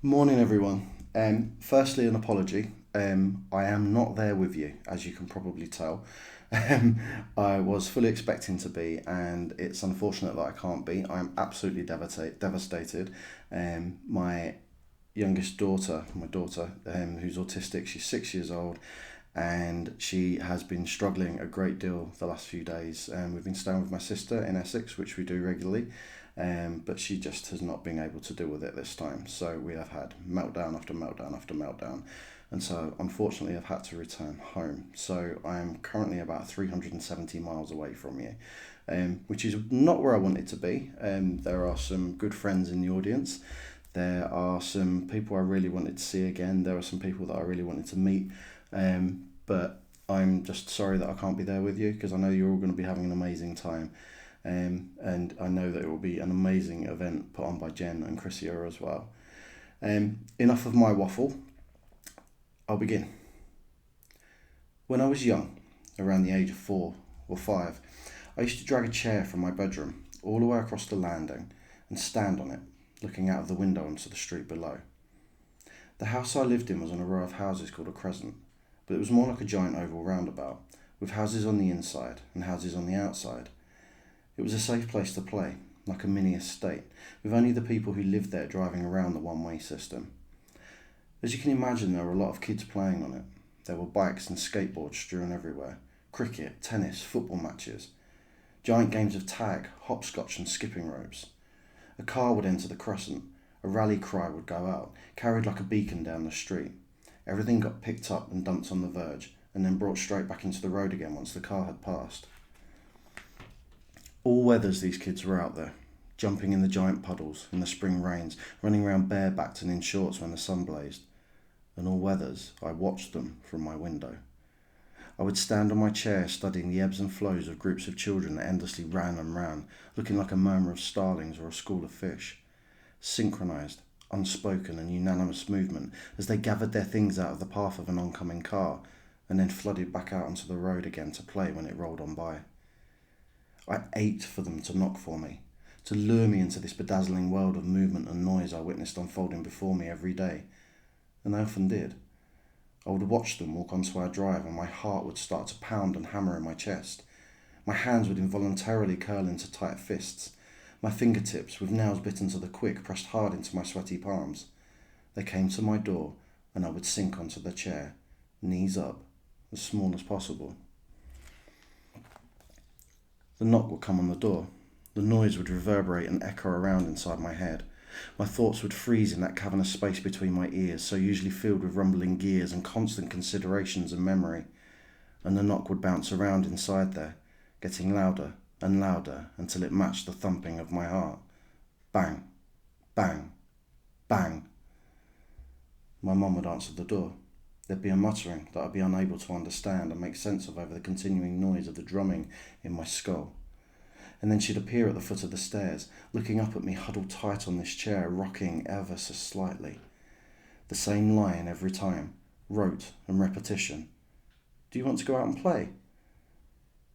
Morning, everyone. Firstly, an apology. I am not there with you, as you can probably tell. Um, I was fully expecting to be, and it's unfortunate that I can't be. I am absolutely devastated. My youngest daughter, who's autistic, she's 6 years old, and she has been struggling a great deal the last few days. We've been staying with my sister in Essex, which we do regularly, but she just has not been able to deal with it this time. So we have had meltdown after meltdown after meltdown. And so, unfortunately, I've had to return home. So I am currently about 370 miles away from you, which is not where I wanted to be. There are some good friends in the audience. There are some people I really wanted to see again. There are some people that I really wanted to meet. But I'm just sorry that I can't be there with you because I know you're all going to be having an amazing time. And I know that it will be an amazing event put on by Jen and Chrissia as well. Enough of my waffle. I'll begin. When I was young, around the age of 4 or 5, I used to drag a chair from my bedroom all the way across the landing and stand on it, looking out of the window onto the street below. The house I lived in was on a row of houses called a crescent, but it was more like a giant oval roundabout, with houses on the inside and houses on the outside. It was a safe place to play, like a mini estate, with only the people who lived there driving around the one-way system. As you can imagine, there were a lot of kids playing on it. There were bikes and skateboards strewn everywhere, cricket, tennis, football matches, giant games of tag, hopscotch and skipping ropes. A car would enter the crescent, a rally cry would go out, carried like a beacon down the street. Everything got picked up and dumped on the verge, and then brought straight back into the road again once the car had passed. All weathers these kids were out there, jumping in the giant puddles, in the spring rains, running around barebacked and in shorts when the sun blazed. And all weathers, I watched them from my window. I would stand on my chair studying the ebbs and flows of groups of children that endlessly ran and ran, looking like a murmur of starlings or a school of fish. Synchronized, unspoken and unanimous movement as they gathered their things out of the path of an oncoming car and then flooded back out onto the road again to play when it rolled on by. I ached for them to knock for me, to lure me into this bedazzling world of movement and noise I witnessed unfolding before me every day. And they often did. I would watch them walk onto our drive and my heart would start to pound and hammer in my chest. My hands would involuntarily curl into tight fists. My fingertips, with nails bitten to the quick, pressed hard into my sweaty palms. They came to my door and I would sink onto the chair, knees up, as small as possible. The knock would come on the door. The noise would reverberate and echo around inside my head. My thoughts would freeze in that cavernous space between my ears, so usually filled with rumbling gears and constant considerations and memory. And the knock would bounce around inside there, getting louder and louder until it matched the thumping of my heart. Bang, bang, bang. My mum would answer the door. There'd be a muttering that I'd be unable to understand and make sense of over the continuing noise of the drumming in my skull. And then she'd appear at the foot of the stairs, looking up at me huddled tight on this chair, rocking ever so slightly. The same line every time, rote and repetition. Do you want to go out and play?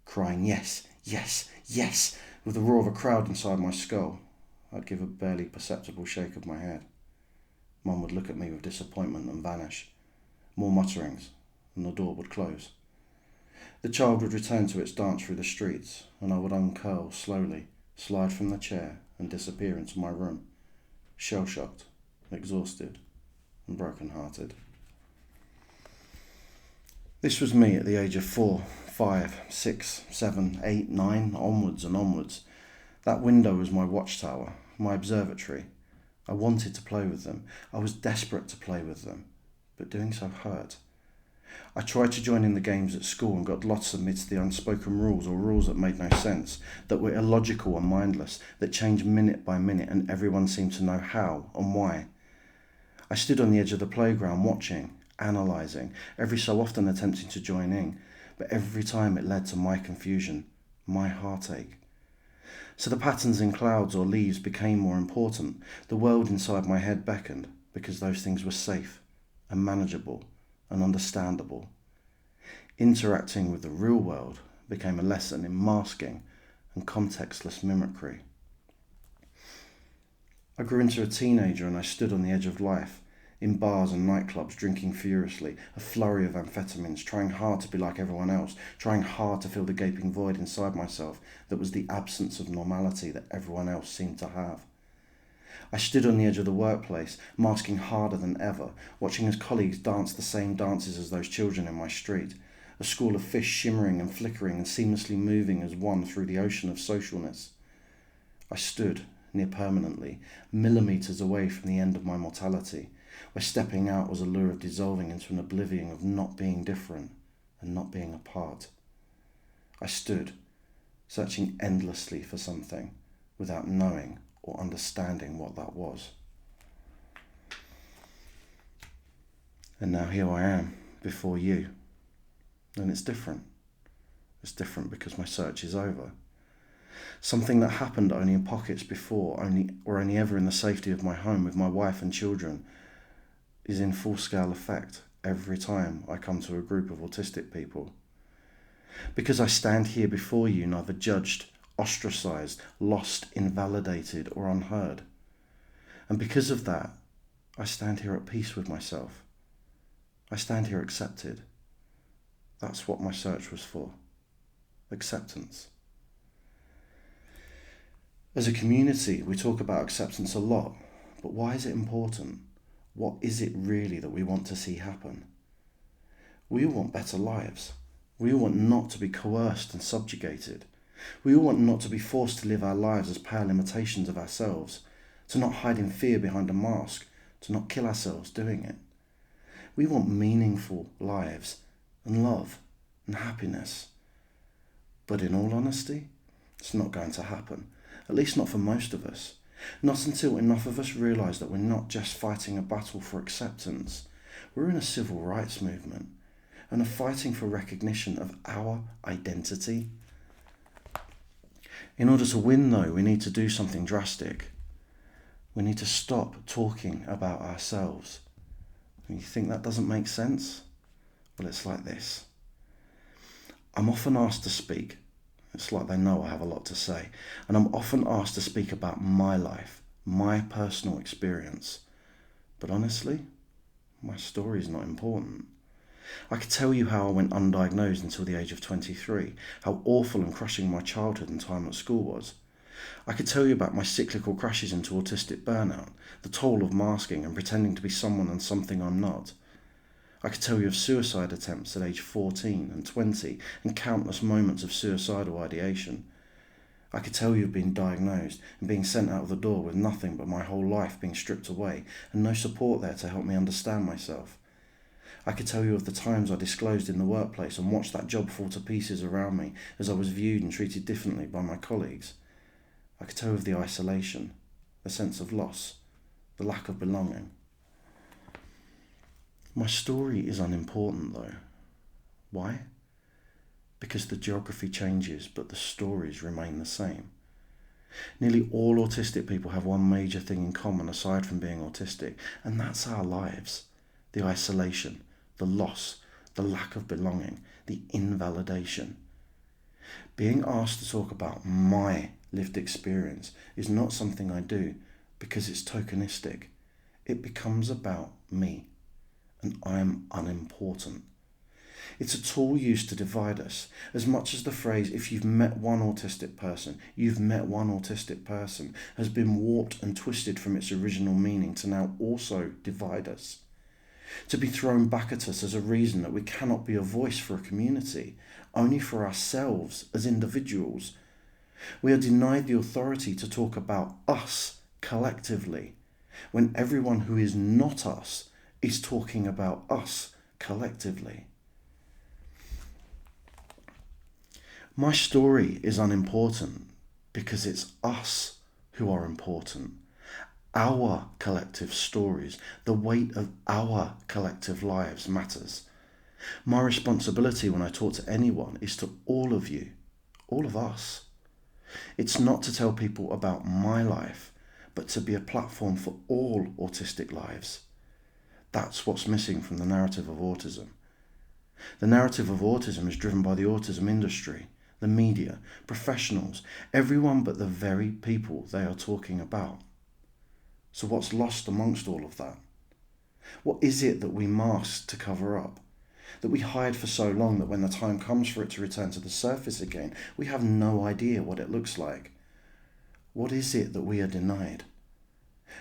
Crying yes, yes, yes, with the roar of a crowd inside my skull. I'd give a barely perceptible shake of my head. Mum would look at me with disappointment and vanish. More mutterings, and the door would close. The child would return to its dance through the streets, and I would uncurl slowly, slide from the chair, and disappear into my room, shell-shocked, exhausted, and broken-hearted. This was me at the age of 4, 5, 6, 7, 8, 9, onwards and onwards. That window was my watchtower, my observatory. I wanted to play with them. I was desperate to play with them, but doing so hurt. I tried to join in the games at school and got lost amidst the unspoken rules or rules that made no sense, that were illogical and mindless, that changed minute by minute and everyone seemed to know how and why. I stood on the edge of the playground watching, analysing, every so often attempting to join in, but every time it led to my confusion, my heartache. So the patterns in clouds or leaves became more important. The world inside my head beckoned because those things were safe and manageable and understandable. Interacting with the real world became a lesson in masking and contextless mimicry. I grew into a teenager and I stood on the edge of life, in bars and nightclubs, drinking furiously, a flurry of amphetamines, trying hard to be like everyone else, trying hard to fill the gaping void inside myself that was the absence of normality that everyone else seemed to have. I stood on the edge of the workplace, masking harder than ever, watching as colleagues danced the same dances as those children in my street, a school of fish shimmering and flickering and seamlessly moving as one through the ocean of socialness. I stood, near permanently, millimetres away from the end of my mortality, where stepping out was a lure of dissolving into an oblivion of not being different and not being apart. I stood, searching endlessly for something, without knowing or understanding what that was. And now here I am, before you. And it's different. It's different because my search is over. Something that happened only in pockets before, only ever in the safety of my home with my wife and children, is in full-scale effect every time I come to a group of autistic people. Because I stand here before you, neither judged, ostracised, lost, invalidated, or unheard. And because of that, I stand here at peace with myself. I stand here accepted. That's what my search was for. Acceptance. As a community, we talk about acceptance a lot, but why is it important? What is it really that we want to see happen? We all want better lives. We all want not to be coerced and subjugated. We all want not to be forced to live our lives as pale imitations of ourselves, to not hide in fear behind a mask, to not kill ourselves doing it. We want meaningful lives and love and happiness. But in all honesty, it's not going to happen, at least not for most of us. Not until enough of us realise that we're not just fighting a battle for acceptance, we're in a civil rights movement and are fighting for recognition of our identity. In order to win, though, we need to do something drastic. We need to stop talking about ourselves. And you think that doesn't make sense? Well, it's like this. I'm often asked to speak. It's like they know I have a lot to say. And I'm often asked to speak about my life, my personal experience. But honestly, my story is not important. I could tell you how I went undiagnosed until the age of 23, how awful and crushing my childhood and time at school was. I could tell you about my cyclical crashes into autistic burnout, the toll of masking and pretending to be someone and something I'm not. I could tell you of suicide attempts at age 14 and 20 and countless moments of suicidal ideation. I could tell you of being diagnosed and being sent out of the door with nothing but my whole life being stripped away and no support there to help me understand myself. I could tell you of the times I disclosed in the workplace and watched that job fall to pieces around me as I was viewed and treated differently by my colleagues. I could tell you of the isolation, the sense of loss, the lack of belonging. My story is unimportant though. Why? Because the geography changes but the stories remain the same. Nearly all autistic people have one major thing in common aside from being autistic, and that's our lives. The isolation, the loss, the lack of belonging, the invalidation. Being asked to talk about my lived experience is not something I do because it's tokenistic. It becomes about me, and I'm unimportant. It's a tool used to divide us, as much as the phrase, if you've met one autistic person, you've met one autistic person, has been warped and twisted from its original meaning to now also divide us. To be thrown back at us as a reason that we cannot be a voice for a community, only for ourselves as individuals. We are denied the authority to talk about us collectively, when everyone who is not us is talking about us collectively. My story is unimportant because it's us who are important. Our collective stories, the weight of our collective lives matters. My responsibility when I talk to anyone is to all of you, all of us. It's not to tell people about my life, but to be a platform for all autistic lives. That's what's missing from the narrative of autism. The narrative of autism is driven by the autism industry, the media, professionals, everyone but the very people they are talking about. So what's lost amongst all of that? What is it that we mask to cover up? That we hide for so long that when the time comes for it to return to the surface again, we have no idea what it looks like? What is it that we are denied?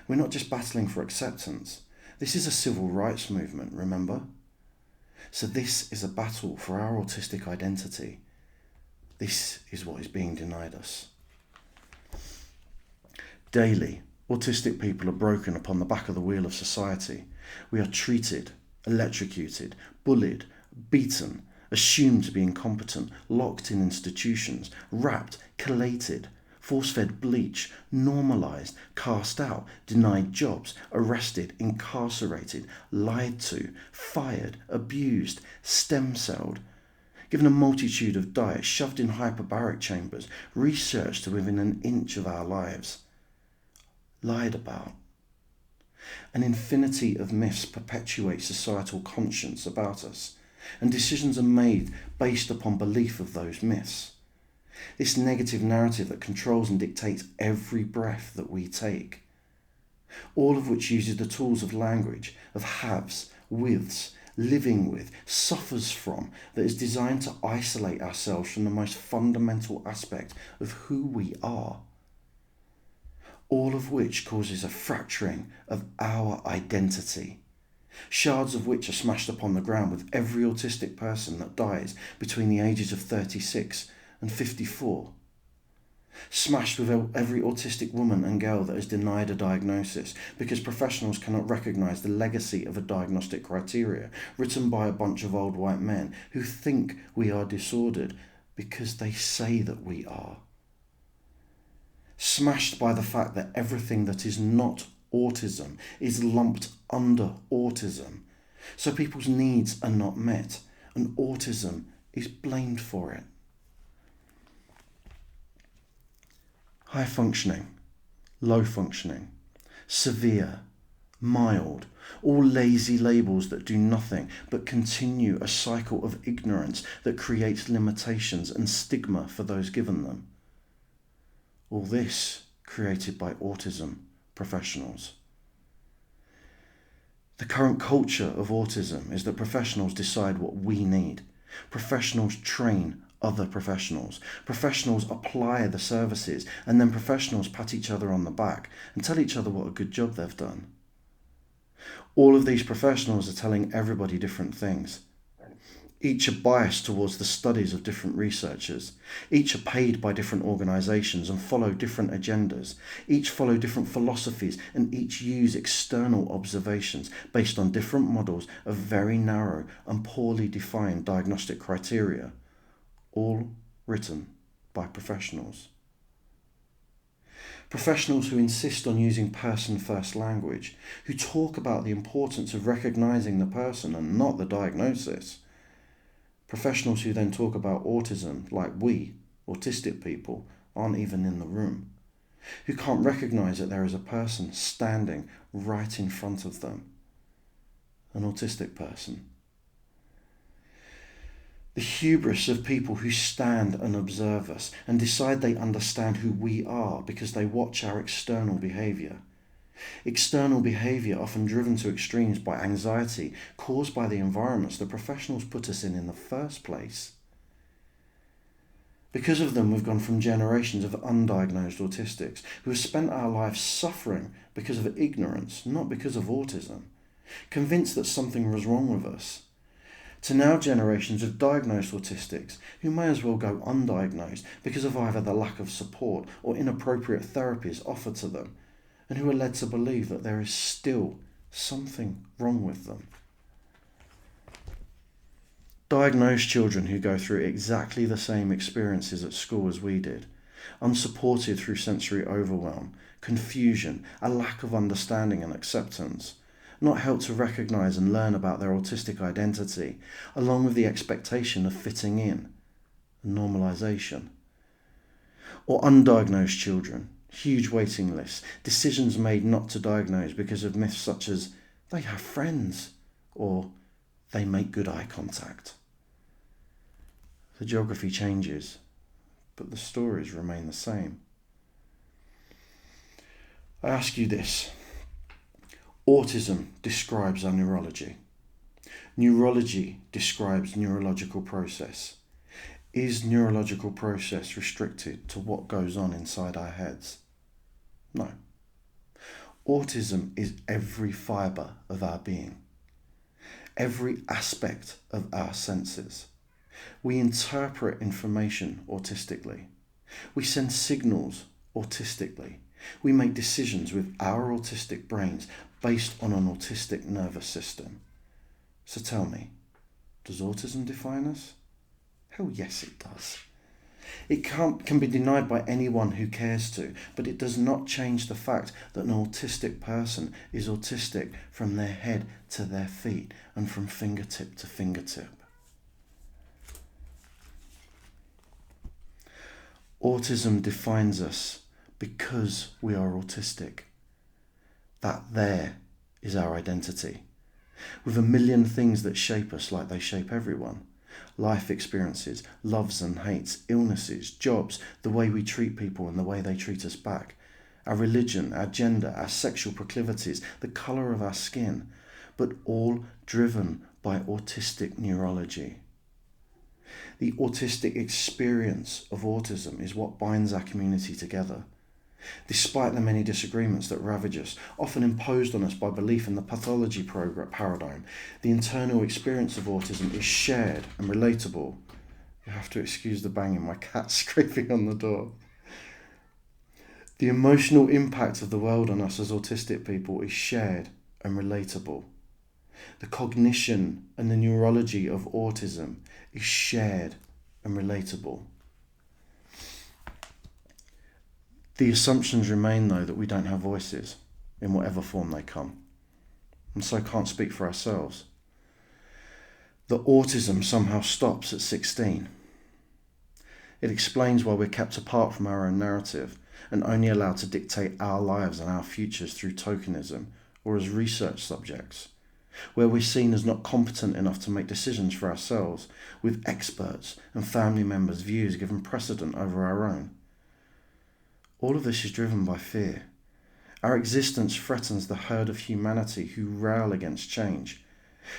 We're not just battling for acceptance. This is a civil rights movement, remember? So this is a battle for our autistic identity. This is what is being denied us. Daily, autistic people are broken upon the back of the wheel of society. We are treated, electrocuted, bullied, beaten, assumed to be incompetent, locked in institutions, wrapped, collated, force-fed bleach, normalised, cast out, denied jobs, arrested, incarcerated, lied to, fired, abused, stem-celled, given a multitude of diets, shoved in hyperbaric chambers, researched to within an inch of our lives, lied about. An infinity of myths perpetuate societal conscience about us, and decisions are made based upon belief of those myths. This negative narrative that controls and dictates every breath that we take. All of which uses the tools of language, of haves, withs, living with, suffers from, that is designed to isolate ourselves from the most fundamental aspect of who we are. All of which causes a fracturing of our identity, shards of which are smashed upon the ground with every autistic person that dies between the ages of 36 and 54. Smashed with every autistic woman and girl that is denied a diagnosis because professionals cannot recognise the legacy of a diagnostic criteria written by a bunch of old white men who think we are disordered because they say that we are. Smashed by the fact that everything that is not autism is lumped under autism, so people's needs are not met, and autism is blamed for it. High functioning, low functioning, severe, mild, all lazy labels that do nothing but continue a cycle of ignorance that creates limitations and stigma for those given them. All this created by autism professionals. The current culture of autism is that professionals decide what we need. Professionals train other professionals. Professionals apply the services, and then professionals pat each other on the back and tell each other what a good job they've done. All of these professionals are telling everybody different things. Each are biased towards the studies of different researchers. Each are paid by different organisations and follow different agendas. Each follow different philosophies, and each use external observations based on different models of very narrow and poorly defined diagnostic criteria, all written by professionals. Professionals who insist on using person-first language, who talk about the importance of recognising the person and not the diagnosis. Professionals who then talk about autism like we, autistic people, aren't even in the room. Who can't recognise that there is a person standing right in front of them. An autistic person. The hubris of people who stand and observe us and decide they understand who we are because they watch our external behaviour. External behaviour often driven to extremes by anxiety caused by the environments the professionals put us in the first place. Because of them, we've gone from generations of undiagnosed autistics who have spent our lives suffering because of ignorance, not because of autism, convinced that something was wrong with us, to now generations of diagnosed autistics who may as well go undiagnosed because of either the lack of support or inappropriate therapies offered to them, and who are led to believe that there is still something wrong with them. Diagnosed children who go through exactly the same experiences at school as we did, unsupported through sensory overwhelm, confusion, a lack of understanding and acceptance, not helped to recognise and learn about their autistic identity, along with the expectation of fitting in and normalisation. Or undiagnosed children, huge waiting lists, decisions made not to diagnose because of myths such as they have friends or they make good eye contact. The geography changes, but the stories remain the same. I ask you this, Autism describes our neurology. Neurology describes neurological process. Is neurological process restricted to what goes on inside our heads? No. Autism is every fibre of our being, every aspect of our senses. We interpret information autistically. We send signals autistically. We make decisions with our autistic brains based on an autistic nervous system. So tell me, does autism define us? Hell yes it does. It can be denied by anyone who cares to, but it does not change the fact that an autistic person is autistic from their head to their feet and from fingertip to fingertip. Autism defines us because we are autistic. That there is our identity, with a million things that shape us like they shape everyone. Life experiences, loves and hates, illnesses, jobs, the way we treat people and the way they treat us back, our religion, our gender, our sexual proclivities, the colour of our skin, but all driven by autistic neurology. The autistic experience of autism is what binds our community together. Despite the many disagreements that ravage us, often imposed on us by belief in the pathology paradigm, the internal experience of autism is shared and relatable. You have to excuse the banging, my cat's scraping on the door. The emotional impact of the world on us as autistic people is shared and relatable. The cognition and the neurology of autism is shared and relatable. The assumptions remain, though, that we don't have voices, in whatever form they come, and so can't speak for ourselves. That autism somehow stops at 16. It explains why we're kept apart from our own narrative and only allowed to dictate our lives and our futures through tokenism or as research subjects, where we're seen as not competent enough to make decisions for ourselves, with experts and family members' views given precedent over our own. All of this is driven by fear. Our existence threatens the herd of humanity who rail against change,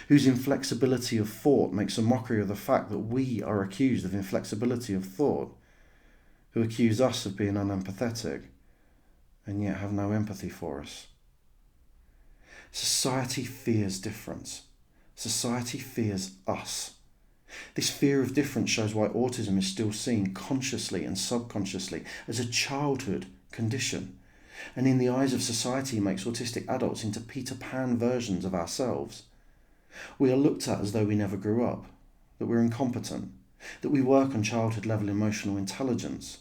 whose inflexibility of thought makes a mockery of the fact that we are accused of inflexibility of thought, who accuse us of being unempathetic, and yet have no empathy for us. Society fears difference. Society fears us. This fear of difference shows why autism is still seen consciously and subconsciously as a childhood condition, and in the eyes of society makes autistic adults into Peter Pan versions of ourselves. We are looked at as though we never grew up, that we're incompetent, that we work on childhood level emotional intelligence,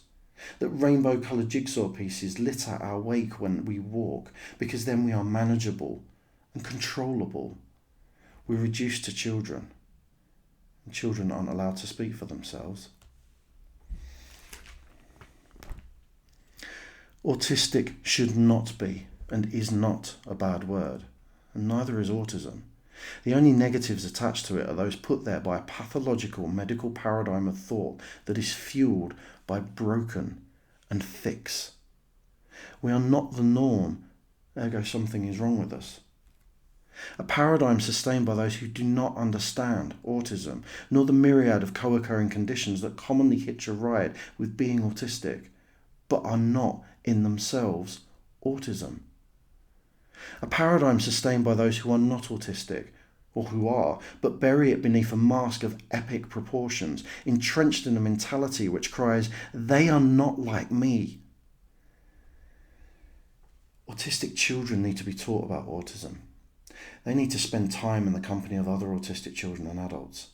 that rainbow-coloured jigsaw pieces litter our wake when we walk, because then we are manageable and controllable. We're reduced to children. And children aren't allowed to speak for themselves. Autistic should not be and is not a bad word, and neither is autism. The only negatives attached to it are those put there by a pathological medical paradigm of thought that is fueled by broken and fix. We are not the norm, ergo something is wrong with us. A paradigm sustained by those who do not understand autism, nor the myriad of co-occurring conditions that commonly hitch a ride with being autistic, but are not in themselves autism. A paradigm sustained by those who are not autistic, or who are, but bury it beneath a mask of epic proportions, entrenched in a mentality which cries, "They are not like me." Autistic children need to be taught about autism. They need to spend time in the company of other autistic children and adults.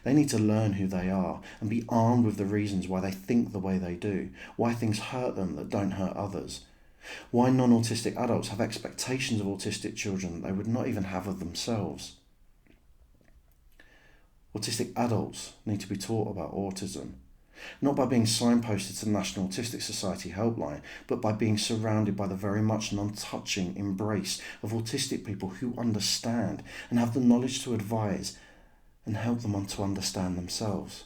They need to learn who they are and be armed with the reasons why they think the way they do, why things hurt them that don't hurt others, why non-autistic adults have expectations of autistic children that they would not even have of themselves. Autistic adults need to be taught about autism, not by being signposted to the National Autistic Society helpline, but by being surrounded by the very much non-touching embrace of autistic people who understand and have the knowledge to advise and help them to understand themselves.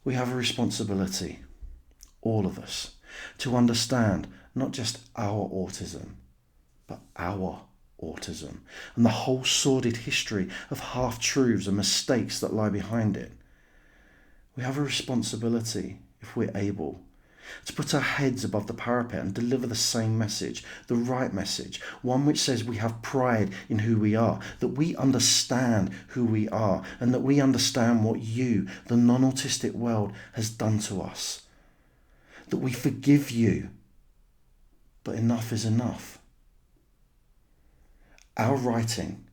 We have a responsibility, all of us, to understand not just our autism, but our autism and the whole sordid history of half-truths and mistakes that lie behind it. We have a responsibility, if we're able, to put our heads above the parapet and deliver the same message, the right message, one which says we have pride in who we are, that we understand who we are, and that we understand what you, the non-autistic world, has done to us. That we forgive you, but enough is enough. Our writing,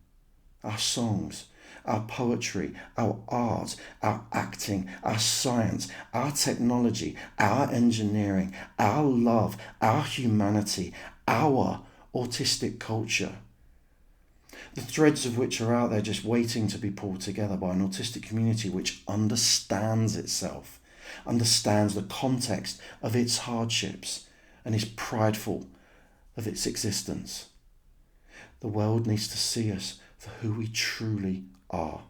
our songs, our poetry, our art, our acting, our science, our technology, our engineering, our love, our humanity, our autistic culture, the threads of which are out there just waiting to be pulled together by an autistic community which understands itself, understands the context of its hardships, and is prideful of its existence. The world needs to see us for who we truly are.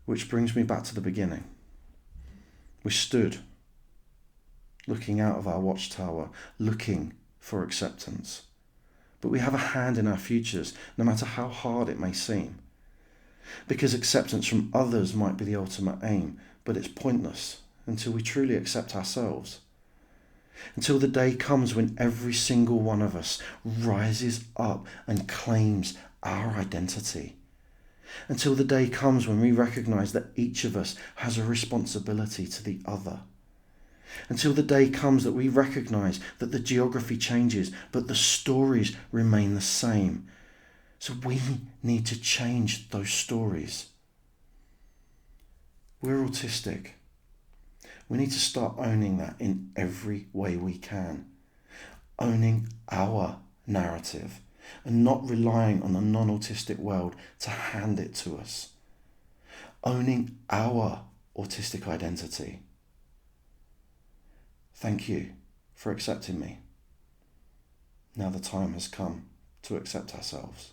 Which brings me back to the beginning. We stood looking out of our watchtower, looking for acceptance. But we have a hand in our futures, no matter how hard it may seem. Because acceptance from others might be the ultimate aim, but it's pointless until we truly accept ourselves. Until the day comes when every single one of us rises up and claims our identity. Until the day comes when we recognise that each of us has a responsibility to the other. Until the day comes that we recognise that the geography changes, but the stories remain the same. So we need to change those stories. We're autistic. We need to start owning that in every way we can. Owning our narrative and not relying on the non-autistic world to hand it to us. Owning our autistic identity. Thank you for accepting me. Now the time has come to accept ourselves.